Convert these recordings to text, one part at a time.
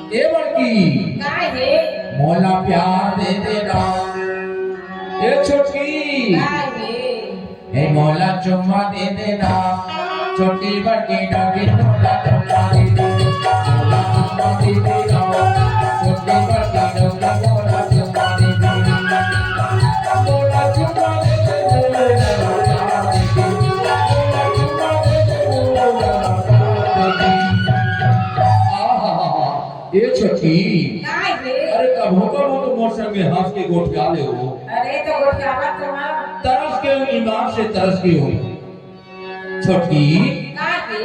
ए बड़की काय है मोला प्यार दे देना। ए छोटी काय है ए मोला चुम्मा दे देना। छोटी बड़की डाली मोला चुम्मा दे देना। मोला चुम्मा दे देना। छोटी बड़की डाली मोला चुम्मा दे देना। मोला चुम्मा दे देना। ये छोटी काय है अरे कब हो तो मौसम में हंस के गोठिया ले हो। अरे तो गोठियावा तुम्हारा तरस के ईमान से तरस के हो। छोटी काय है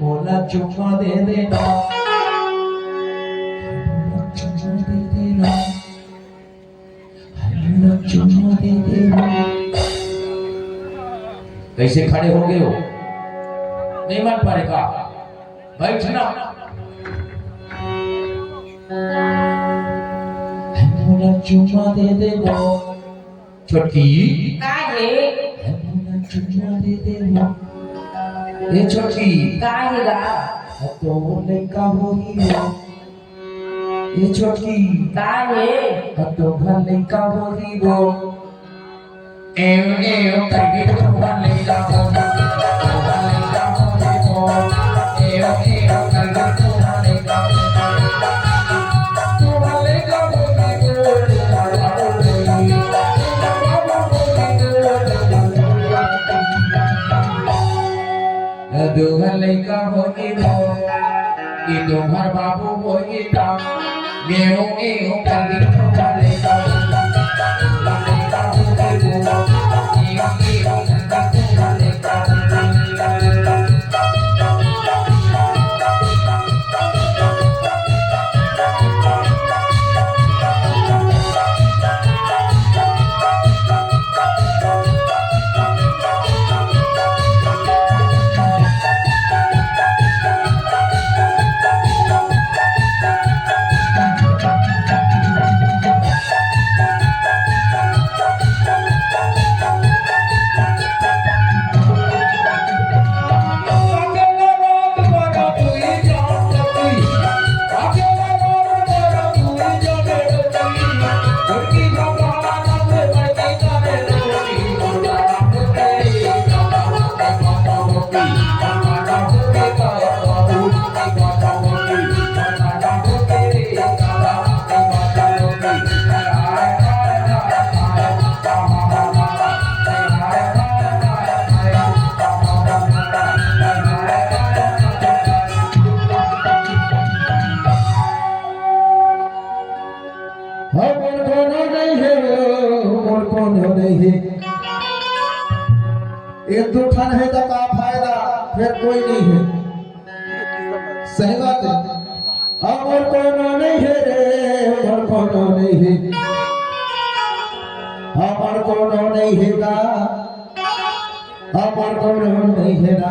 मोला चुम्मा दे देना। मोला चुम्मा दे देना। मोला चुम्मा दे देना। कैसे खड़े हो गए हो? नहीं मान पड़ेगा, बैठना। मोला चुम्मा दे देना। छोटी काय है मोला चुम्मा दे देना। ये छोटी काय है गा तो लड़का हो ही हो। ये छोटी काय है तो घर लड़का हो ही हो। एव एव करके तो घर लड़का हो। घर लड़का हो ही हो। एव एव करके तो घर लड़का हो। दुहर लड़का होगी तो ये तुम्हार बाबू होगी तो गेहूं गेहूं करके तुम्हार लड़का लड़का होगी तो गेहूं गेहूं करके तुम्हार लड़का। एक दो ठन है तो का फायदा, फिर कोई नहीं है। सही बात है। और कोनो नहीं है रे, और कोनो नहीं है। हमार कोनो नहीं है गा, हमार कोनो नहीं है गा,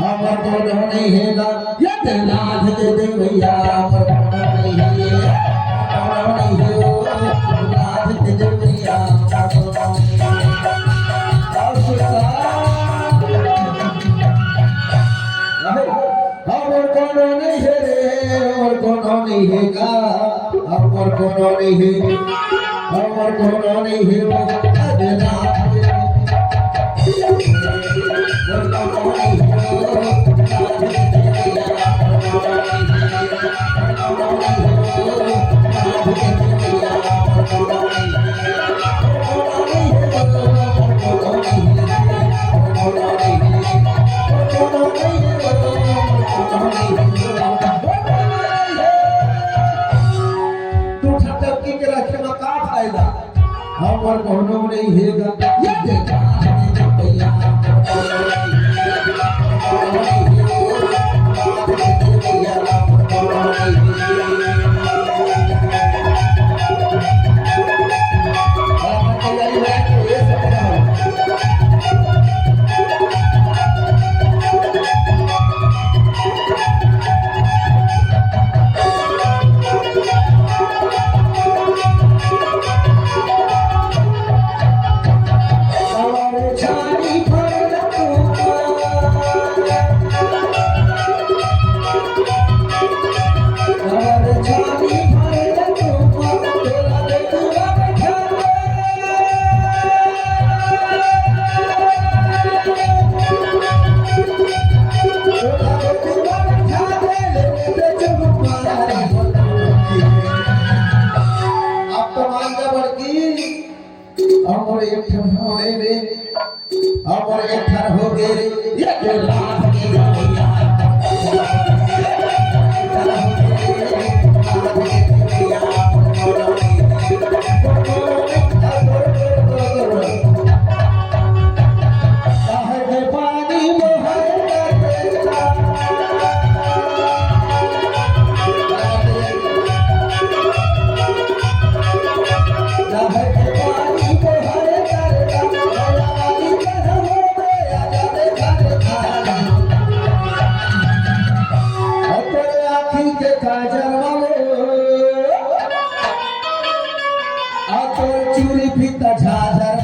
हमार कोनो नहीं है गा। ये तेरा दे दे भैया, हमार कोनो नहीं है, कोनो नहीं है, राज दे दे भैया, हमार कोनो नहीं है। और कोनो नहीं है रे, और कोनो नहीं है गा, और कोनो नहीं है, और कोनो नहीं है। और कोनो नहीं है गा। ये देखा भैया एक थर हो गए रे ये जो रात के भैया चूरी फीता झाझर